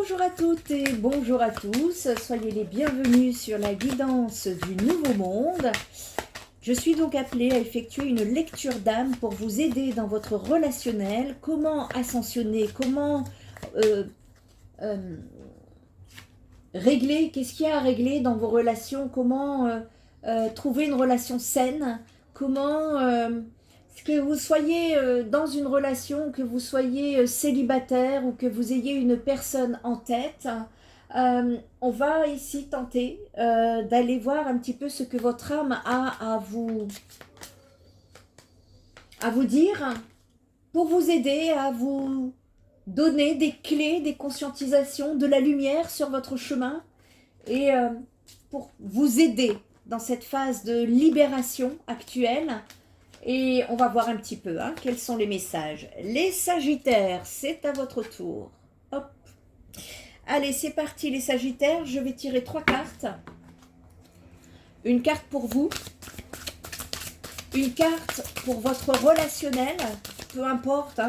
Bonjour à toutes et bonjour à tous, soyez les bienvenus sur la guidance du Nouveau Monde. Je suis donc appelée à effectuer une lecture d'âme pour vous aider dans votre relationnel, comment ascensionner, comment régler, qu'est-ce qu'il y a à régler dans vos relations, comment trouver une relation saine, comment que vous soyez dans une relation, que vous soyez célibataire ou que vous ayez une personne en tête, on va ici tenter d'aller voir un petit peu ce que votre âme a à vous dire pour vous aider à vous donner des clés, des conscientisations, de la lumière sur votre chemin et pour vous aider dans cette phase de libération actuelle. Et on va voir un petit peu quels sont les messages. Les Sagittaires, c'est à votre tour. Hop. Allez, c'est parti les Sagittaires. Je vais tirer 3 cartes. Une carte pour vous. Une carte pour votre relationnel. Peu importe,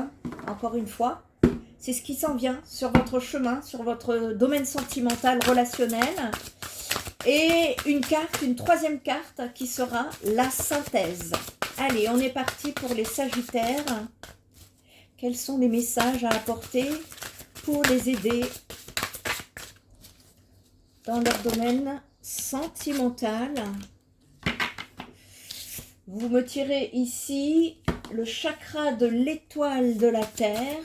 encore une fois. C'est ce qui s'en vient sur votre chemin, sur votre domaine sentimental, relationnel. Et une carte, une troisième carte qui sera la synthèse. Allez, on est parti pour les Sagittaires. Quels sont les messages à apporter pour les aider dans leur domaine sentimental? Vous me tirez ici le chakra de l'étoile de la Terre.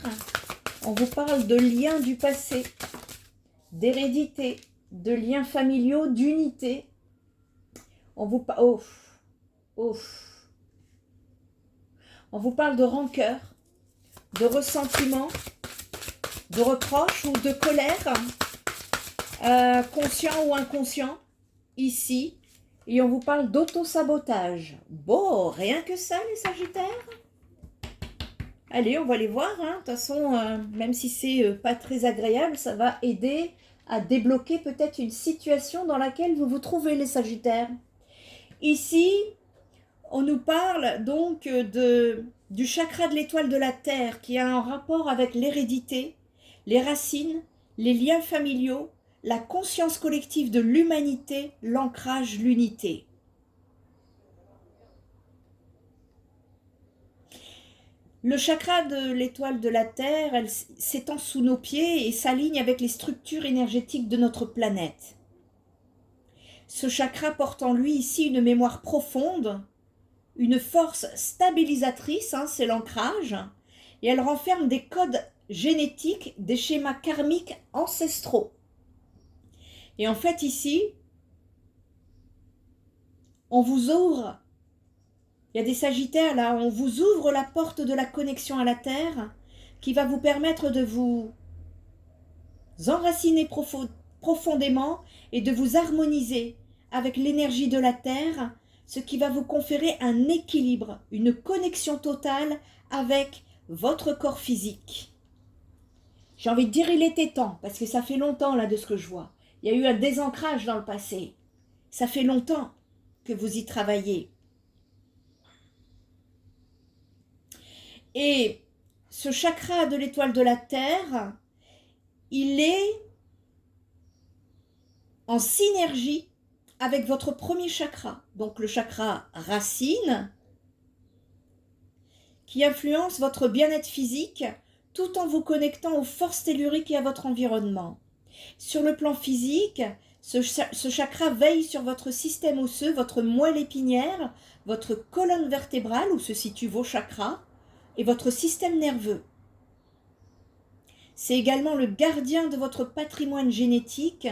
On vous parle de liens du passé, d'hérédité, de liens familiaux, d'unité. On vous parle... On vous parle de rancœur, de ressentiment, de reproche ou de colère, conscient ou inconscient, ici. Et on vous parle d'auto-sabotage. Bon, rien que ça, les Sagittaires. Allez, on va les voir. De toute façon, même si c'est pas très agréable, ça va aider à débloquer peut-être une situation dans laquelle vous vous trouvez, les Sagittaires. Ici... on nous parle donc du chakra de l'étoile de la Terre qui a un rapport avec l'hérédité, les racines, les liens familiaux, la conscience collective de l'humanité, l'ancrage, l'unité. Le chakra de l'étoile de la Terre, elle s'étend sous nos pieds et s'aligne avec les structures énergétiques de notre planète. Ce chakra porte en lui ici une mémoire profonde, une force stabilisatrice, c'est l'ancrage, et elle renferme des codes génétiques, des schémas karmiques ancestraux. Et en fait ici, on vous ouvre, il y a des Sagittaires là, on vous ouvre la porte de la connexion à la Terre qui va vous permettre de vous enraciner profondément et de vous harmoniser avec l'énergie de la Terre, ce qui va vous conférer un équilibre, une connexion totale avec votre corps physique. J'ai envie de dire il était temps, parce que ça fait longtemps là de ce que je vois. Il y a eu un désancrage dans le passé. Ça fait longtemps que vous y travaillez. Et ce chakra de l'étoile de la Terre, il est en synergie avec votre premier chakra, donc le chakra racine, qui influence votre bien-être physique tout en vous connectant aux forces telluriques et à votre environnement. Sur le plan physique, ce chakra veille sur votre système osseux, votre moelle épinière, votre colonne vertébrale où se situent vos chakras et votre système nerveux. C'est également le gardien de votre patrimoine génétique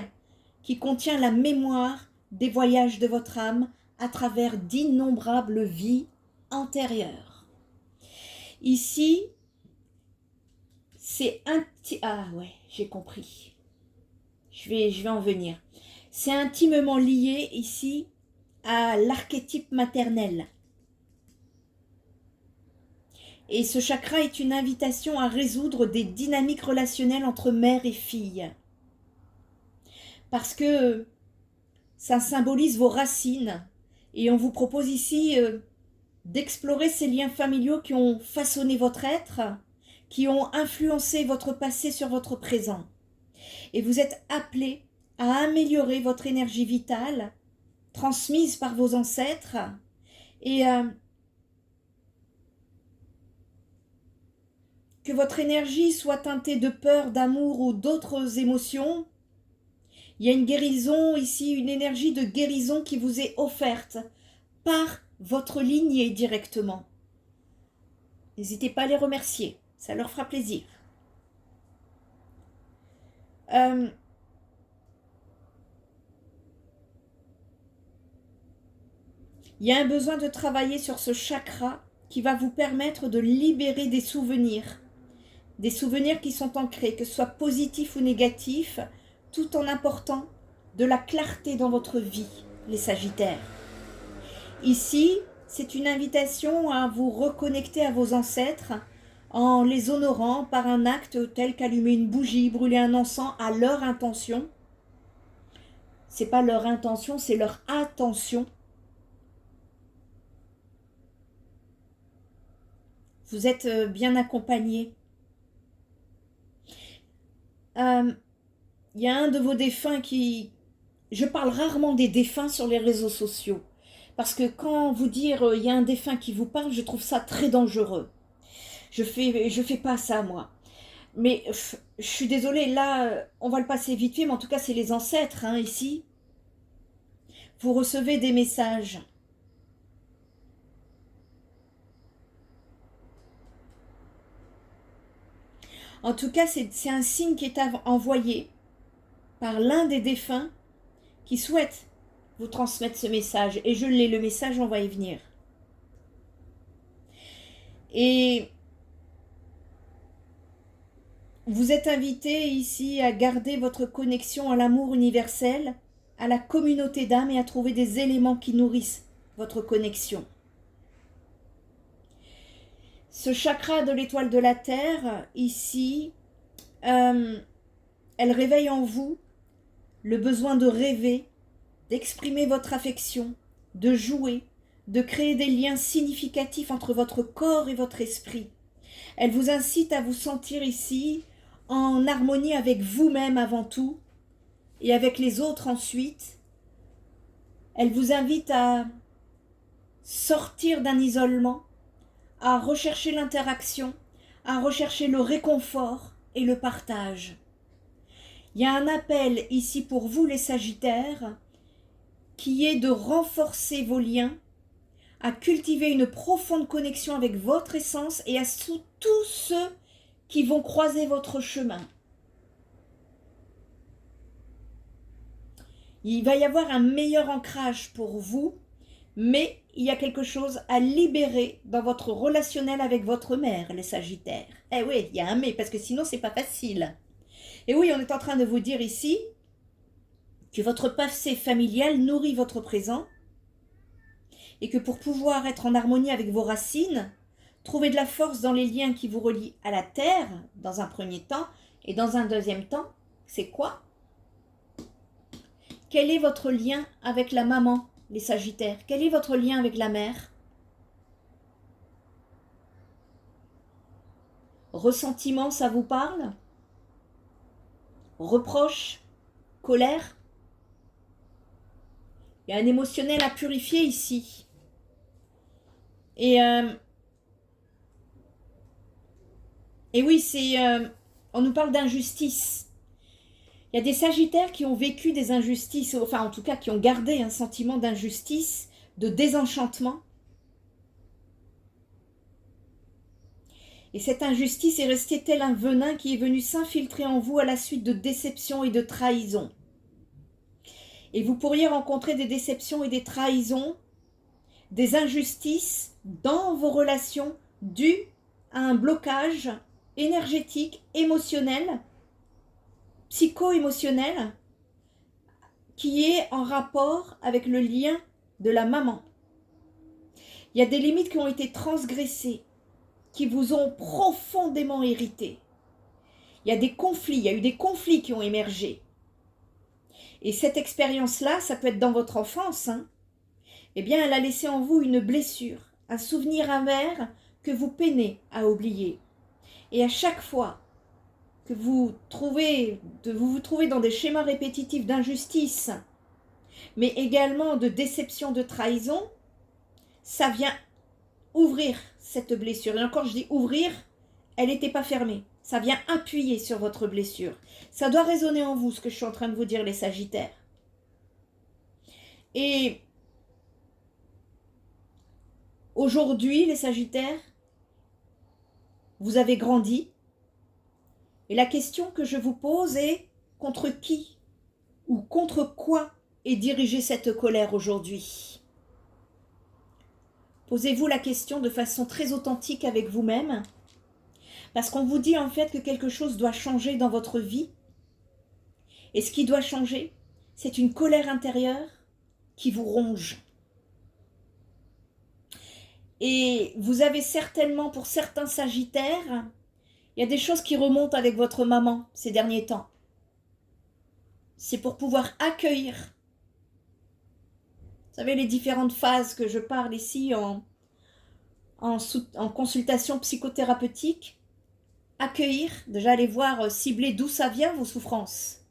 qui contient la mémoire des voyages de votre âme à travers d'innombrables vies antérieures. Ici, c'est ah ouais, j'ai compris. Je vais en venir. C'est intimement lié ici à l'archétype maternel. Et ce chakra est une invitation à résoudre des dynamiques relationnelles entre mère et fille. Parce que ça symbolise vos racines. Et on vous propose ici d'explorer ces liens familiaux qui ont façonné votre être, qui ont influencé votre passé sur votre présent. Et vous êtes appelé à améliorer votre énergie vitale, transmise par vos ancêtres, et que votre énergie soit teintée de peur, d'amour ou d'autres émotions. Il y a une guérison ici, une énergie de guérison qui vous est offerte par votre lignée directement. N'hésitez pas à les remercier, ça leur fera plaisir. Il y a un besoin de travailler sur ce chakra qui va vous permettre de libérer des souvenirs qui sont ancrés, que ce soit positifs ou négatifs, tout en apportant de la clarté dans votre vie, les Sagittaires. Ici, c'est une invitation à vous reconnecter à vos ancêtres en les honorant par un acte tel qu'allumer une bougie, brûler un encens à leur intention. C'est pas leur intention, c'est leur attention. Vous êtes bien accompagnés. Il y a un de vos défunts qui... Je parle rarement des défunts sur les réseaux sociaux. Parce que quand vous dire il y a un défunt qui vous parle, je trouve ça très dangereux. Je fais pas ça, moi. Mais je suis désolée, là, on va le passer vite fait, mais en tout cas, c'est les ancêtres, hein, ici. Vous recevez des messages. En tout cas, c'est un signe qui est envoyé par l'un des défunts qui souhaite vous transmettre ce message. Et je l'ai, le message, on va y venir. Et vous êtes invité ici à garder votre connexion à l'amour universel, à la communauté d'âme et à trouver des éléments qui nourrissent votre connexion. Ce chakra de l'étoile de la Terre, ici, elle réveille en vous le besoin de rêver, d'exprimer votre affection, de jouer, de créer des liens significatifs entre votre corps et votre esprit. Elle vous incite à vous sentir ici en harmonie avec vous-même avant tout et avec les autres ensuite. Elle vous invite à sortir d'un isolement, à rechercher l'interaction, à rechercher le réconfort et le partage. Il y a un appel ici pour vous les Sagittaires qui est de renforcer vos liens, à cultiver une profonde connexion avec votre essence et à tous ceux qui vont croiser votre chemin. Il va y avoir un meilleur ancrage pour vous, mais il y a quelque chose à libérer dans votre relationnel avec votre mère, les Sagittaires. Eh oui, il y a un mais, parce que sinon c'est pas facile. Et oui, on est en train de vous dire ici que votre passé familial nourrit votre présent et que pour pouvoir être en harmonie avec vos racines, trouver de la force dans les liens qui vous relient à la terre, dans un premier temps, et dans un deuxième temps, c'est quoi? Quel est votre lien avec la maman, les Sagittaires? Quel est votre lien avec la mère? Ressentiment, ça vous parle? Reproche? Colère? Il y a un émotionnel à purifier ici. Et oui, on nous parle d'injustice. Il y a des Sagittaires qui ont vécu des injustices, enfin en tout cas qui ont gardé un sentiment d'injustice, de désenchantement. Et cette injustice est restée tel un venin qui est venu s'infiltrer en vous à la suite de déceptions et de trahisons. Et vous pourriez rencontrer des déceptions et des trahisons, des injustices dans vos relations dues à un blocage énergétique, émotionnel, psycho-émotionnel, qui est en rapport avec le lien de la maman. Il y a des limites qui ont été transgressées, qui vous ont profondément hérité. Il y a des conflits, il y a eu des conflits qui ont émergé. Et cette expérience-là, ça peut être dans votre enfance, hein, eh bien, elle a laissé en vous une blessure, un souvenir amer que vous peinez à oublier. Et à chaque fois que vous vous trouvez dans des schémas répétitifs d'injustice, mais également de déception, de trahison, ça vient ouvrir cette blessure. Et encore, je dis ouvrir, elle n'était pas fermée. Ça vient appuyer sur votre blessure. Ça doit résonner en vous, ce que je suis en train de vous dire, les Sagittaires. Et aujourd'hui, les Sagittaires, vous avez grandi. Et la question que je vous pose est, contre qui ou contre quoi est dirigée cette colère aujourd'hui? Posez-vous la question de façon très authentique avec vous-même, parce qu'on vous dit en fait que quelque chose doit changer dans votre vie. Et ce qui doit changer, c'est une colère intérieure qui vous ronge. Et vous avez certainement, pour certains Sagittaires, il y a des choses qui remontent avec votre maman ces derniers temps. C'est pour pouvoir accueillir. Vous savez, les différentes phases que je parle ici en consultation psychothérapeutique. Accueillir, déjà aller voir, cibler d'où ça vient vos souffrances.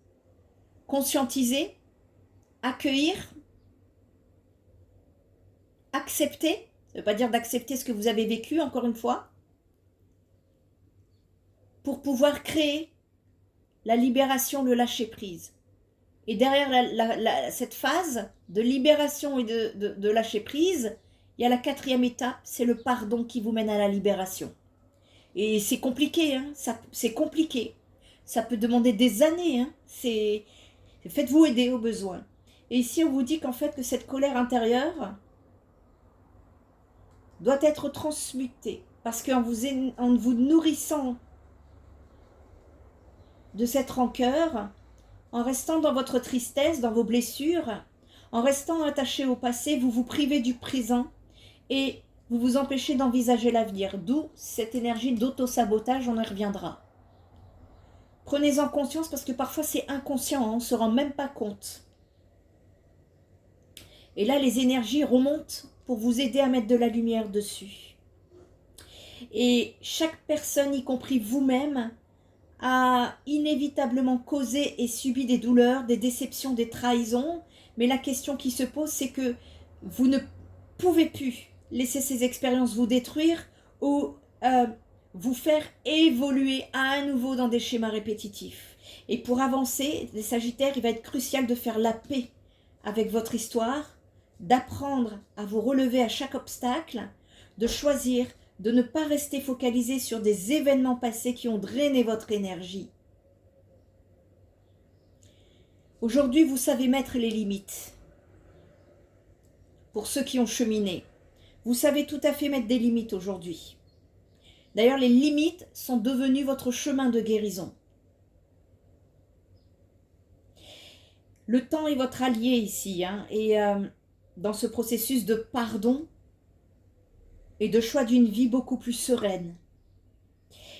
Conscientiser, accueillir, accepter. Ça ne veut pas dire d'accepter ce que vous avez vécu, encore une fois. Pour pouvoir créer la libération, le lâcher-prise. Et derrière cette phase de libération et de lâcher-prise, il y a la 4e étape, c'est le pardon qui vous mène à la libération. Et c'est compliqué, hein, c'est compliqué. Ça peut demander des années, hein. Faites-vous aider au besoin. Et ici, on vous dit qu'en fait, que cette colère intérieure doit être transmutée. Parce qu'en vous nourrissant de cette rancœur, en restant dans votre tristesse, dans vos blessures, en restant attaché au passé, vous vous privez du présent et vous vous empêchez d'envisager l'avenir. D'où cette énergie d'auto-sabotage, on y reviendra. Prenez-en conscience parce que parfois c'est inconscient, hein, on ne se rend même pas compte. Et là, les énergies remontent pour vous aider à mettre de la lumière dessus. Et chaque personne, y compris vous-même, a inévitablement causé et subi des douleurs, des déceptions, des trahisons. Mais la question qui se pose, c'est que vous ne pouvez plus laisser ces expériences vous détruire ou vous faire évoluer à nouveau dans des schémas répétitifs. Et pour avancer, les Sagittaires, il va être crucial de faire la paix avec votre histoire, d'apprendre à vous relever à chaque obstacle, de choisir de ne pas rester focalisé sur des événements passés qui ont drainé votre énergie. Aujourd'hui, vous savez mettre les limites. Pour ceux qui ont cheminé, vous savez tout à fait mettre des limites aujourd'hui. D'ailleurs, les limites sont devenues votre chemin de guérison. Le temps est votre allié ici, hein, et dans ce processus de pardon et de choix d'une vie beaucoup plus sereine.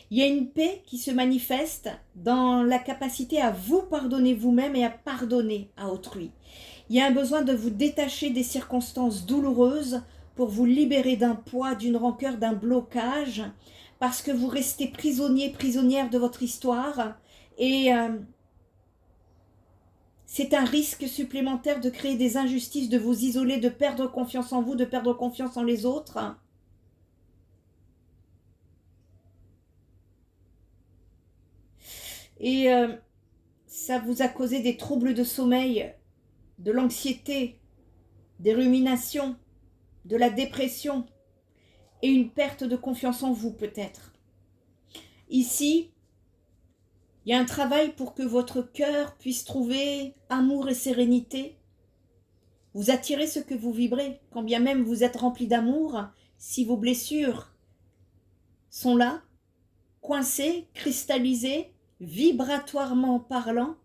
Il y a une paix qui se manifeste dans la capacité à vous pardonner vous-même et à pardonner à autrui. Il y a un besoin de vous détacher des circonstances douloureuses pour vous libérer d'un poids, d'une rancœur, d'un blocage, parce que vous restez prisonnier, prisonnière de votre histoire et c'est un risque supplémentaire de créer des injustices, de vous isoler, de perdre confiance en vous, de perdre confiance en les autres. Et ça vous a causé des troubles de sommeil, de l'anxiété, des ruminations, de la dépression et une perte de confiance en vous peut-être. Ici, il y a un travail pour que votre cœur puisse trouver amour et sérénité. Vous attirez ce que vous vibrez, quand bien même vous êtes rempli d'amour, si vos blessures sont là, coincées, cristallisées, vibratoirement parlant,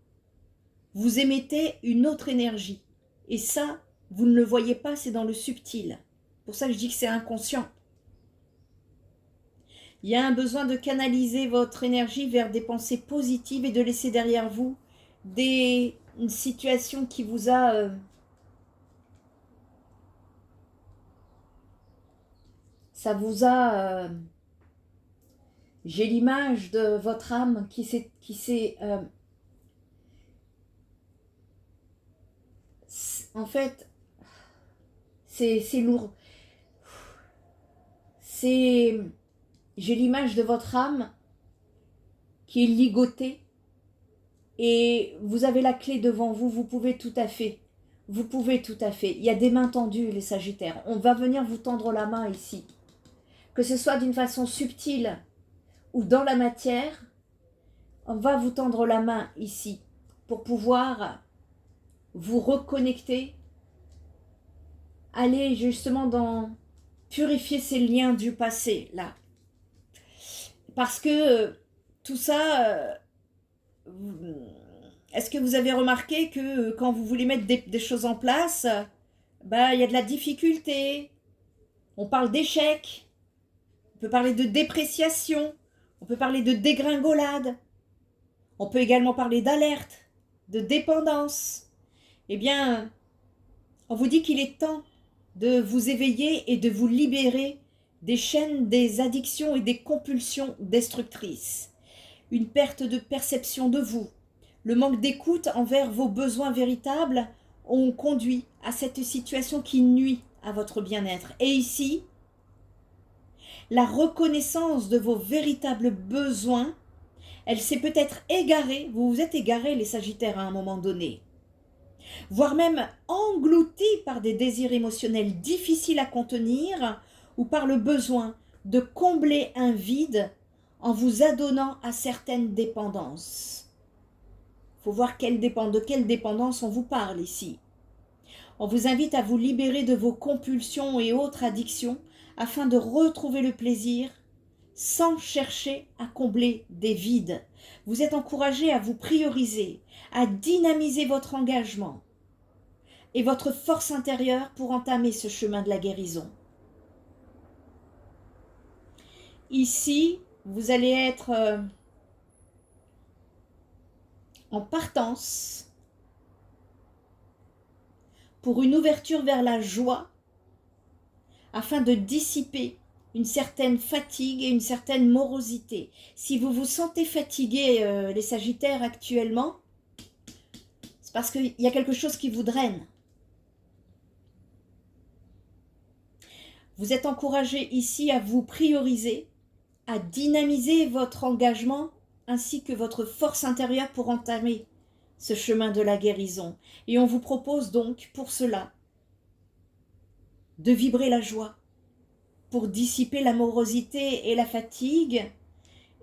vous émettez une autre énergie. Et ça, vous ne le voyez pas, c'est dans le subtil. Pour ça que je dis que c'est inconscient. Il y a un besoin de canaliser votre énergie vers des pensées positives et de laisser derrière vous une situation qui vous a... ça vous a J'ai l'image de votre âme qui s'est en fait, c'est lourd. J'ai l'image de votre âme qui est ligotée et vous avez la clé devant vous, vous pouvez tout à fait. Vous pouvez tout à fait. Il y a des mains tendues, les Sagittaires. On va venir vous tendre la main ici. Que ce soit d'une façon subtile ou dans la matière, on va vous tendre la main ici pour pouvoir vous reconnecter, aller justement dans purifier ces liens du passé, là. Parce que tout ça, est-ce que vous avez remarqué que quand vous voulez mettre des choses en place, bah, il y a de la difficulté, on parle d'échec, on peut parler de dépréciation, on peut parler de dégringolade, on peut également parler d'alerte, de dépendance. Eh bien, on vous dit qu'il est temps de vous éveiller et de vous libérer des chaînes, des addictions et des compulsions destructrices. Une perte de perception de vous, le manque d'écoute envers vos besoins véritables ont conduit à cette situation qui nuit à votre bien-être. Et ici, la reconnaissance de vos véritables besoins, elle s'est peut-être égarée, vous vous êtes égarés les Sagittaires à un moment donné, voire même engloutis par des désirs émotionnels difficiles à contenir ou par le besoin de combler un vide en vous adonnant à certaines dépendances. Il faut voir de quelle dépendance on vous parle ici. On vous invite à vous libérer de vos compulsions et autres addictions afin de retrouver le plaisir sans chercher à combler des vides. Vous êtes encouragé à vous prioriser, à dynamiser votre engagement et votre force intérieure pour entamer ce chemin de la guérison. Ici, vous allez être en partance pour une ouverture vers la joie afin de dissiper une certaine fatigue et une certaine morosité. Si vous vous sentez fatigué, les Sagittaires, actuellement, c'est parce qu'il y a quelque chose qui vous draine. Vous êtes encouragé ici à vous prioriser, à dynamiser votre engagement ainsi que votre force intérieure pour entamer ce chemin de la guérison. Et on vous propose donc pour cela de vibrer la joie, pour dissiper la morosité et la fatigue,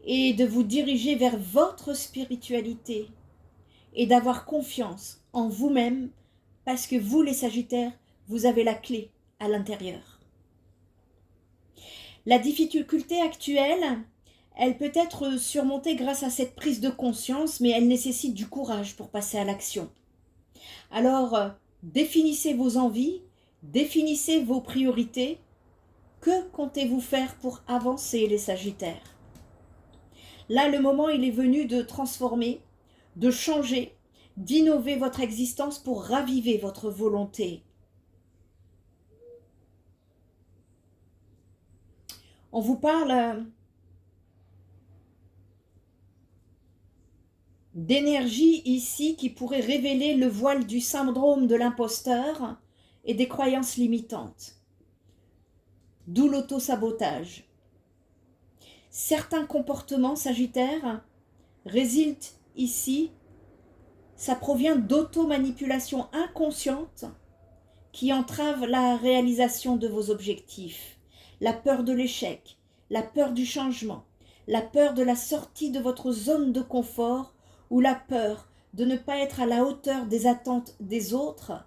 et de vous diriger vers votre spiritualité et d'avoir confiance en vous-même parce que vous, les Sagittaires, vous avez la clé à l'intérieur. La difficulté actuelle, elle peut être surmontée grâce à cette prise de conscience, mais elle nécessite du courage pour passer à l'action. Alors, définissez vos envies, définissez vos priorités. Que comptez-vous faire pour avancer, les Sagittaires? Là, le moment, il est venu de transformer, de changer, d'innover votre existence pour raviver votre volonté. On vous parle d'énergie ici qui pourrait révéler le voile du syndrome de l'imposteur et des croyances limitantes. D'où l'auto-sabotage. Certains comportements Sagittaires résultent ici, ça provient d'auto-manipulation inconsciente qui entrave la réalisation de vos objectifs. La peur de l'échec, la peur du changement, la peur de la sortie de votre zone de confort ou la peur de ne pas être à la hauteur des attentes des autres,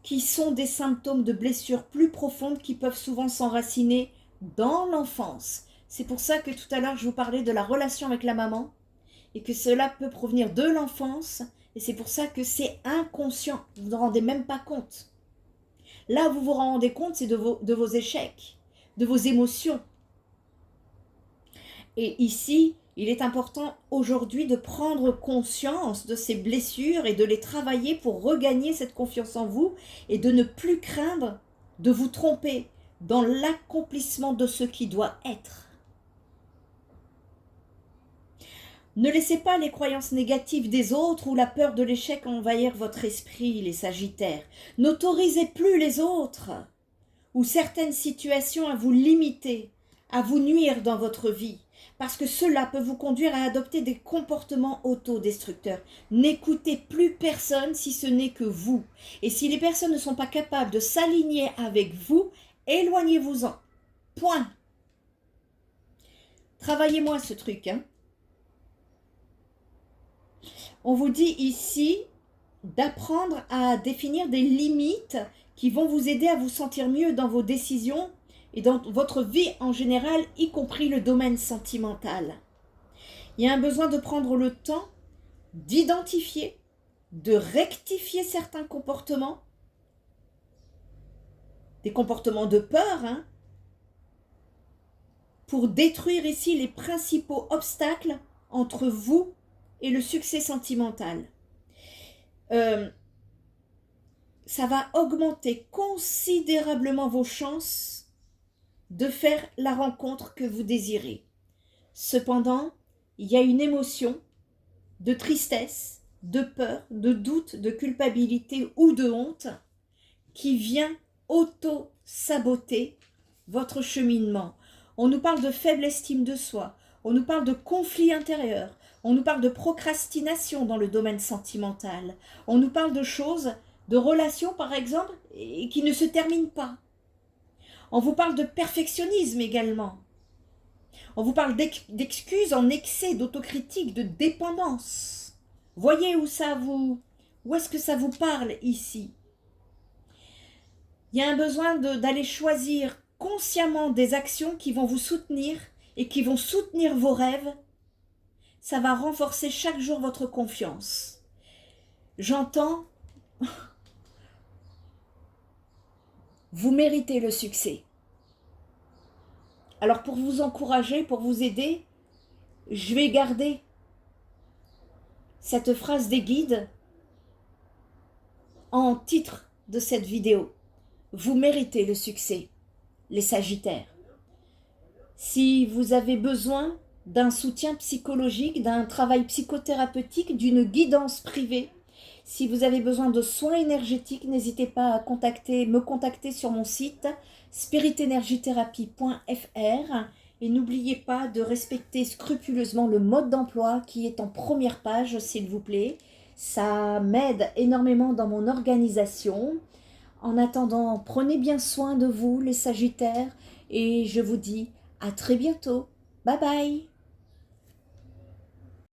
qui sont des symptômes de blessures plus profondes qui peuvent souvent s'enraciner dans l'enfance. C'est pour ça que tout à l'heure je vous parlais de la relation avec la maman et que cela peut provenir de l'enfance et c'est pour ça que c'est inconscient, vous ne vous rendez même pas compte. Là, vous vous rendez compte, c'est de vos échecs, de vos émotions. Et ici, il est important aujourd'hui de prendre conscience de ces blessures et de les travailler pour regagner cette confiance en vous et de ne plus craindre de vous tromper dans l'accomplissement de ce qui doit être. Ne laissez pas les croyances négatives des autres ou la peur de l'échec envahir votre esprit, les Sagittaires. N'autorisez plus les autres ou certaines situations à vous limiter, à vous nuire dans votre vie, parce que cela peut vous conduire à adopter des comportements autodestructeurs. N'écoutez plus personne si ce n'est que vous. Et si les personnes ne sont pas capables de s'aligner avec vous, éloignez-vous-en. Point. Travaillez moins ce truc, hein. On vous dit ici d'apprendre à définir des limites qui vont vous aider à vous sentir mieux dans vos décisions et dans votre vie en général, y compris le domaine sentimental. Il y a un besoin de prendre le temps d'identifier, de rectifier certains comportements, des comportements de peur, hein, pour détruire ici les principaux obstacles entre vous et le succès sentimental. Ça va augmenter considérablement vos chances de faire la rencontre que vous désirez. Cependant, il y a une émotion de tristesse, de peur, de doute, de culpabilité ou de honte qui vient auto-saboter votre cheminement. On nous parle de faible estime de soi, on nous parle de conflits intérieurs, on nous parle de procrastination dans le domaine sentimental, on nous parle de choses, de relations par exemple, qui ne se terminent pas. On vous parle de perfectionnisme également. On vous parle d'excuses en excès, d'autocritique, de dépendance. Voyez où est-ce que ça vous parle ici? Il y a un besoin d'aller choisir consciemment des actions qui vont vous soutenir et qui vont soutenir vos rêves. Ça va renforcer chaque jour votre confiance. J'entends, vous méritez le succès. Alors pour vous encourager, pour vous aider, je vais garder cette phrase des guides en titre de cette vidéo. Vous méritez le succès, les Sagittaires. Si vous avez besoin d'un soutien psychologique, d'un travail psychothérapeutique, d'une guidance privée, si vous avez besoin de soins énergétiques, n'hésitez pas à me contacter sur mon site spiritenergithérapie.fr et n'oubliez pas de respecter scrupuleusement le mode d'emploi qui est en première page, s'il vous plaît. Ça m'aide énormément dans mon organisation. En attendant, prenez bien soin de vous, les Sagittaires, et je vous dis à très bientôt. Bye bye!